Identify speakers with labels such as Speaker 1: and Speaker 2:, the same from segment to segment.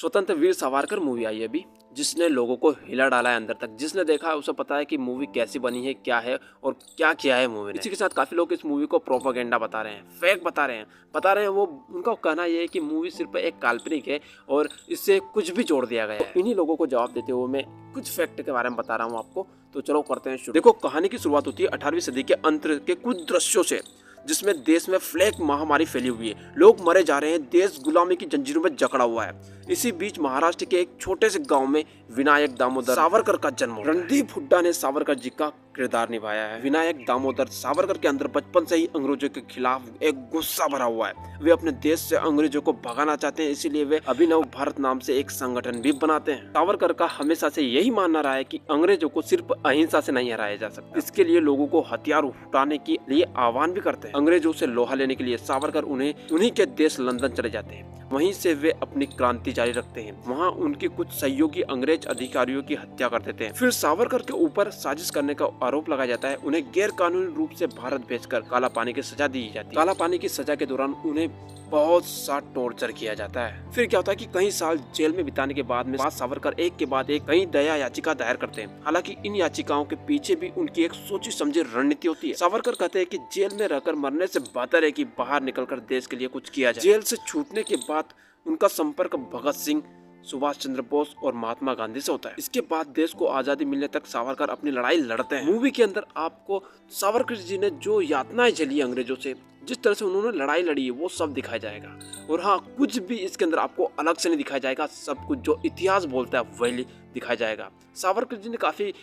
Speaker 1: स्वतंत्र वीर सावरकर मूवी आई है अभी, जिसने लोगों को हिला डाला है अंदर तक। जिसने देखा है उसे पता है कि मूवी कैसी बनी है, क्या है और क्या किया है मूवी ने। इसी के साथ काफी लोग इस मूवी को प्रोपेगेंडा बता रहे हैं, फेक बता रहे हैं वो उनका कहना यह है कि मूवी सिर्फ एक काल्पनिक है और इससे कुछ भी जोड़ दिया गया है। इन्हीं लोगों को जवाब देते हुए मैं कुछ फैक्ट के बारे में बता रहा हूँ आपको। तो चलो करते हैं शुरू। देखो, कहानी की शुरुआत होती है 18वीं सदी के अंत के कुछ दृश्यों से, जिसमें देश में प्लेग महामारी फैली हुई है। लोग मरे जा रहे हैं, देश गुलामी की जंजीरों में जकड़ा हुआ है। इसी बीच महाराष्ट्र के एक छोटे से गांव में विनायक दामोदर सावरकर का जन्म हुआ। रणदीप हुड्डा ने सावरकर जी का किरदार निभाया है। विनायक दामोदर सावरकर के अंदर बचपन से ही अंग्रेजों के खिलाफ एक गुस्सा भरा हुआ है। वे अपने देश से अंग्रेजों को भगाना चाहते हैं, इसीलिए वे अभिनव भारत नाम से एक संगठन भी बनाते हैं। सावरकर का हमेशा से यही मानना रहा है कि अंग्रेजों को सिर्फ अहिंसा से नहीं हराया जा सकता। इसके लिए लोगों को हथियार उठाने के लिए आह्वान भी करते हैं। अंग्रेजों से लोहा लेने के लिए सावरकर उन्हीं के देश लंदन चले जाते हैं। वहीं से वे अपनी क्रांति जारी रखते हैं। वहां उनके कुछ सहयोगी अंग्रेज अधिकारियों की हत्या कर देते हैं। फिर सावरकर के ऊपर साजिश करने का आरोप लगाया जाता है। उन्हें गैर कानूनी रूप से भारत भेजकर काला पानी की सजा दी जाती है। काला पानी की सजा के दौरान उन्हें बहुत सा टॉर्चर किया जाता है। फिर क्या होता है कि कई साल जेल में बिताने के बाद सावरकर एक के बाद एक कई दया याचिका दायर करते हैं। हालांकि इन याचिकाओं के पीछे भी उनकी एक सोची समझी रणनीति होती है। सावरकर कहते हैं कि जेल में रहकर मरने से बेहतर है कि बाहर निकलकर देश के लिए कुछ किया जाए। जेल से छूटने के बाद उनका संपर्क भगत सिंह, सुभाष चंद्र बोस और महात्मा गांधी से होता है। इसके बाद देश को आजादी मिलने तक सावरकर अपनी लड़ाई लड़ते हैं। मूवी के अंदर आपको सावरकर जी ने जो यातनाएं झेली अंग्रेजों से, जिस तरह से उन्होंने लड़ाई लड़ी है, वो सब दिखाया जाएगा। और हाँ, कुछ भी इसके अंदर आपको अलग से नहीं दिखाया जाएगा। सब कुछ जो इतिहास बोलता है वही दिखाया जाएगा। सावरकर जी ने काफी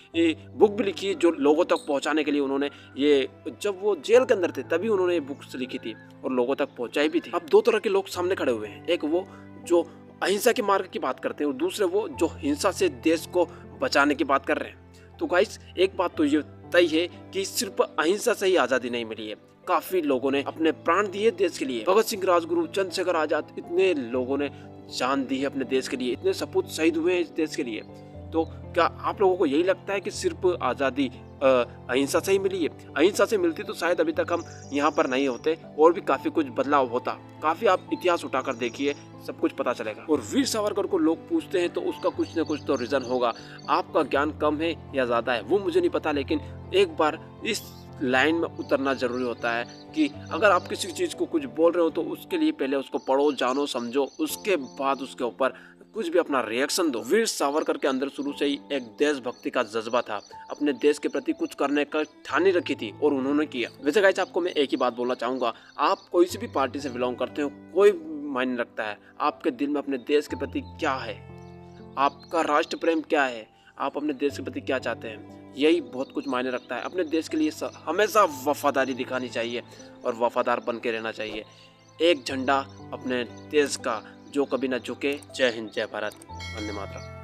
Speaker 1: बुक भी लिखी है जो लोगों तक पहुंचाने के लिए उन्होंने जब वो जेल के अंदर थे तभी उन्होंने ये बुक्स लिखी थी और लोगों तक पहुंचाई भी थी। अब दो तरह के लोग सामने खड़े हुए हैं। एक वो जो अहिंसा के मार्ग की बात करते हैं और दूसरे वो जो हिंसा से देश को बचाने की बात कर रहे हैं। तो गाइस, एक बात तो ये तय है कि सिर्फ अहिंसा से ही आजादी नहीं मिली है। काफी लोगों ने अपने प्राण दिए देश के लिए। भगत सिंह, राजगुरु, चंद्रशेखर आजाद, इतने लोगों ने जान दी है अपने देश के लिए। इतने सपूत शहीद हुए हैं इस देश के लिए। तो क्या आप लोगों को यही लगता है कि सिर्फ आजादी अहिंसा से ही मिली है? अहिंसा से मिलती तो शायद अभी तक हम यहाँ पर नहीं होते और भी काफी कुछ बदलाव होता। काफी आप इतिहास उठाकर देखिए, सब कुछ पता चलेगा। और वीर सावरकर को लोग पूछते हैं तो उसका कुछ न कुछ तो रीजन होगा। आपका ज्ञान कम है या ज्यादा है वो मुझे नहीं पता, लेकिन एक बार इस लाइन में उतरना जरूरी होता है कि अगर आप किसी चीज को कुछ बोल रहे हो तो उसके लिए पहले उसको पढ़ो, जानो, समझो, उसके बाद उसके ऊपर कुछ भी अपना रिएक्शन दो। वीर सावरकर के अंदर शुरू से ही एक देशभक्ति का जज्बा था। अपने देश के प्रति कुछ करने का ठानी रखी थी और उन्होंने किया। वैसे गाइस, आपको मैं एक ही बात बोलना चाहूंगा, आप कोई सी भी पार्टी से बिलोंग करते हो, कोई मायने रखता है आपके दिल में अपने देश के प्रति क्या है, आपका राष्ट्र प्रेम क्या है, आप अपने देश के प्रति क्या चाहते हैं, यही बहुत कुछ मायने रखता है। अपने देश के लिए हमेशा वफादारी दिखानी चाहिए और वफादार बन के रहना चाहिए। एक झंडा अपने देश का जो कभी न झुके। जय हिंद, जय भारत, वंदे मातरम।